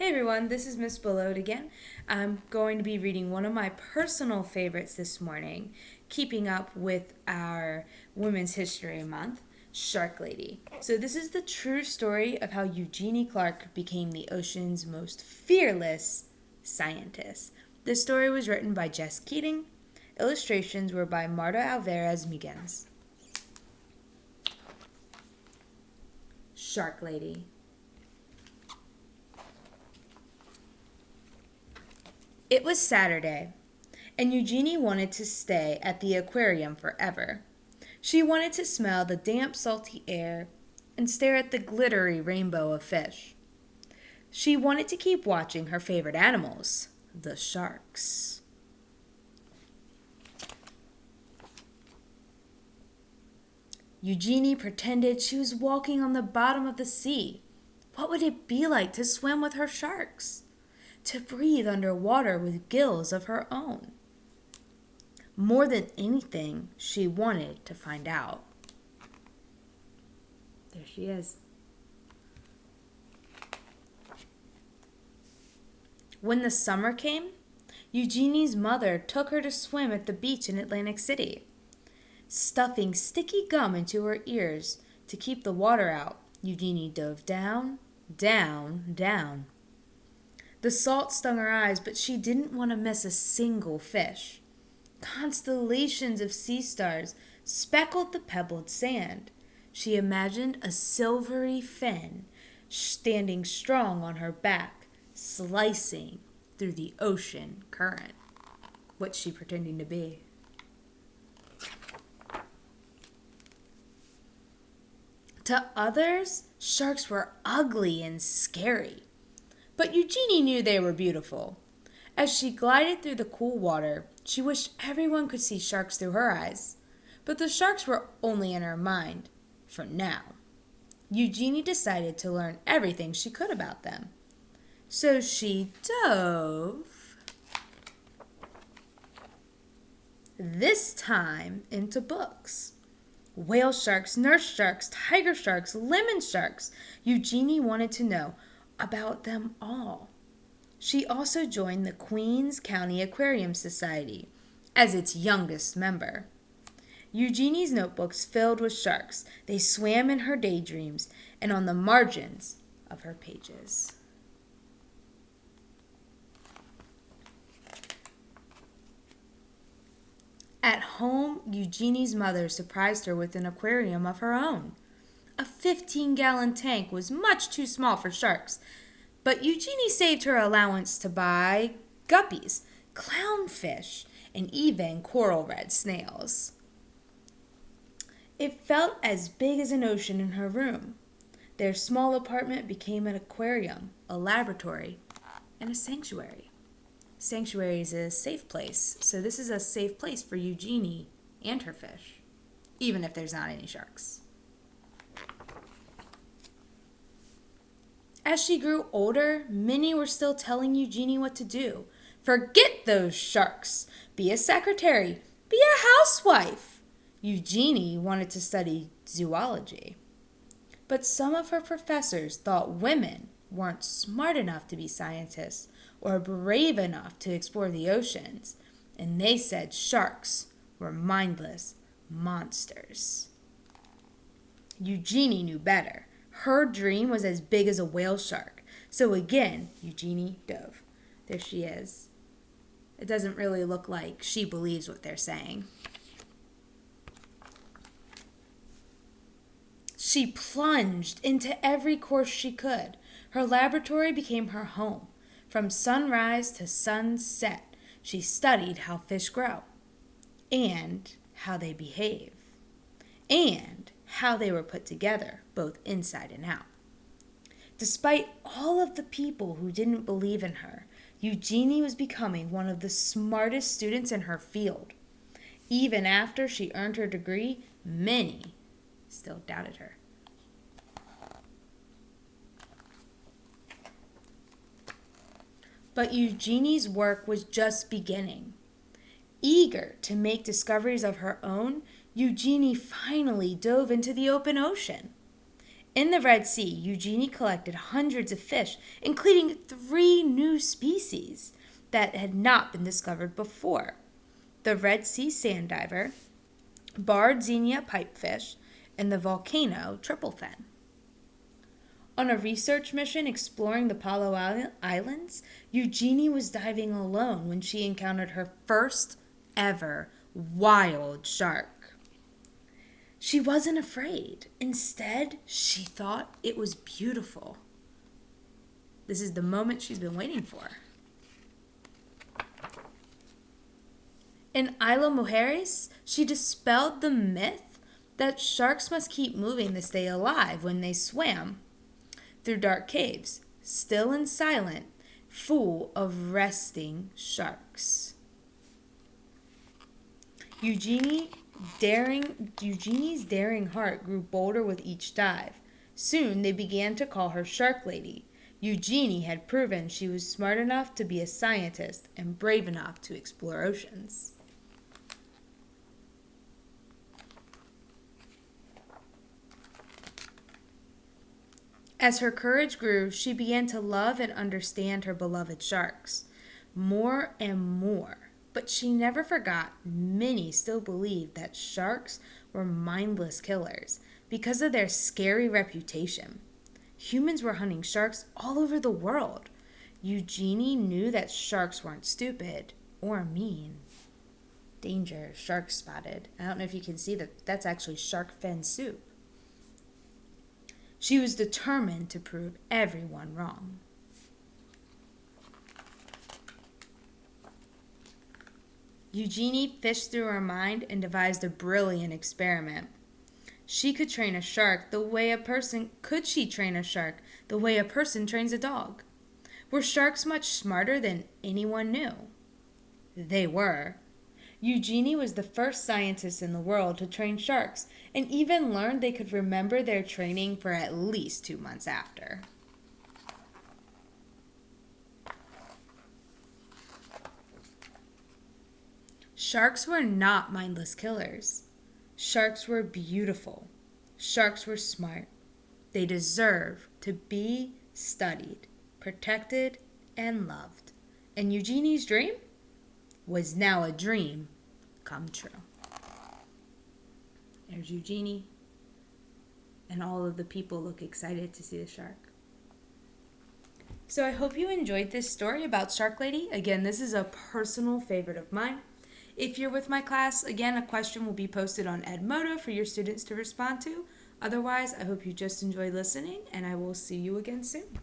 Hey everyone, this is Miss Below again. I'm going to be reading one of my personal favorites this morning, keeping up with our Women's History Month, Shark Lady. So this is the true story of how Eugenie Clark became the ocean's most fearless scientist. This story was written by Jess Keating. Illustrations were by Marta Alvarez Miguens. Shark Lady. It was Saturday, and Eugenie wanted to stay at the aquarium forever. She wanted to smell the damp, salty air and stare at the glittery rainbow of fish. She wanted to keep watching her favorite animals, the sharks. Eugenie pretended she was walking on the bottom of the sea. What would it be like to swim with her sharks? To breathe underwater with gills of her own? More than anything, she wanted to find out. There she is. When the summer came, Eugenie's mother took her to swim at the beach in Atlantic City. Stuffing sticky gum into her ears to keep the water out, Eugenie dove down, down, down. The salt stung her eyes, but she didn't want to miss a single fish. Constellations of sea stars speckled the pebbled sand. She imagined a silvery fin standing strong on her back, slicing through the ocean current. What's she pretending to be? To others, sharks were ugly and scary. But Eugenie knew they were beautiful. As she glided through the cool water, she wished everyone could see sharks through her eyes. But the sharks were only in her mind, for now. Eugenie decided to learn everything she could about them. So she dove, this time into books. Whale sharks, nurse sharks, tiger sharks, lemon sharks. Eugenie wanted to know about them all. She also joined the Queens County Aquarium Society as its youngest member. Eugenie's notebooks filled with sharks. They swam in her daydreams and on the margins of her pages. At home, Eugenie's mother surprised her with an aquarium of her own. A 15-gallon tank was much too small for sharks, but Eugenie saved her allowance to buy guppies, clownfish, and even coral red snails. It felt as big as an ocean in her room. Their small apartment became an aquarium, a laboratory, and a sanctuary. Sanctuary is a safe place, so this is a safe place for Eugenie and her fish, even if there's not any sharks. As she grew older, many were still telling Eugenie what to do. Forget those sharks. Be a secretary. Be a housewife. Eugenie wanted to study zoology. But some of her professors thought women weren't smart enough to be scientists or brave enough to explore the oceans, and they said sharks were mindless monsters. Eugenie knew better. Her dream was as big as a whale shark. So again, Eugenie dove. There she is. It doesn't really look like she believes what they're saying. She plunged into every course she could. Her laboratory became her home. From sunrise to sunset, she studied how fish grow, and how they behave, and how they were put together, both inside and out. Despite all of the people who didn't believe in her, Eugenie was becoming one of the smartest students in her field. Even after she earned her degree, many still doubted her. But Eugenie's work was just beginning. Eager to make discoveries of her own, Eugenie finally dove into the open ocean. In the Red Sea, Eugenie collected hundreds of fish, including 3 new species that had not been discovered before: the Red Sea sand diver, Bardzenia pipefish, and the volcano triplepin. On a research mission exploring the Palo Islands, Eugenie was diving alone when she encountered her first ever wild shark. She wasn't afraid. Instead, she thought it was beautiful. This is the moment she's been waiting for. In Isla Mujeres, she dispelled the myth that sharks must keep moving to stay alive when they swam through dark caves, still and silent, full of resting sharks. Eugenie's daring heart grew bolder with each dive. Soon they began to call her Shark Lady. Eugenie had proven she was smart enough to be a scientist and brave enough to explore oceans. As her courage grew, she began to love and understand her beloved sharks more and more. But she never forgot many still believed that sharks were mindless killers because of their scary reputation. Humans were hunting sharks all over the world. Eugenie knew that sharks weren't stupid or mean. Danger, shark spotted. I don't know if you can see that. That's actually shark fin soup. She was determined to prove everyone wrong. Eugenie fished through her mind and devised a brilliant experiment. She could train a shark the way a person trains a dog? Were sharks much smarter than anyone knew? They were. Eugenie was the first scientist in the world to train sharks, and even learned they could remember their training for at least 2 months after. Sharks were not mindless killers. Sharks were beautiful. Sharks were smart. They deserve to be studied, protected, and loved. And Eugenie's dream was now a dream come true. There's Eugenie, and all of the people look excited to see the shark. So I hope you enjoyed this story about Shark Lady. Again, this is a personal favorite of mine. If you're with my class, again, a question will be posted on Edmodo for your students to respond to. Otherwise, I hope you just enjoyed listening, and I will see you again soon.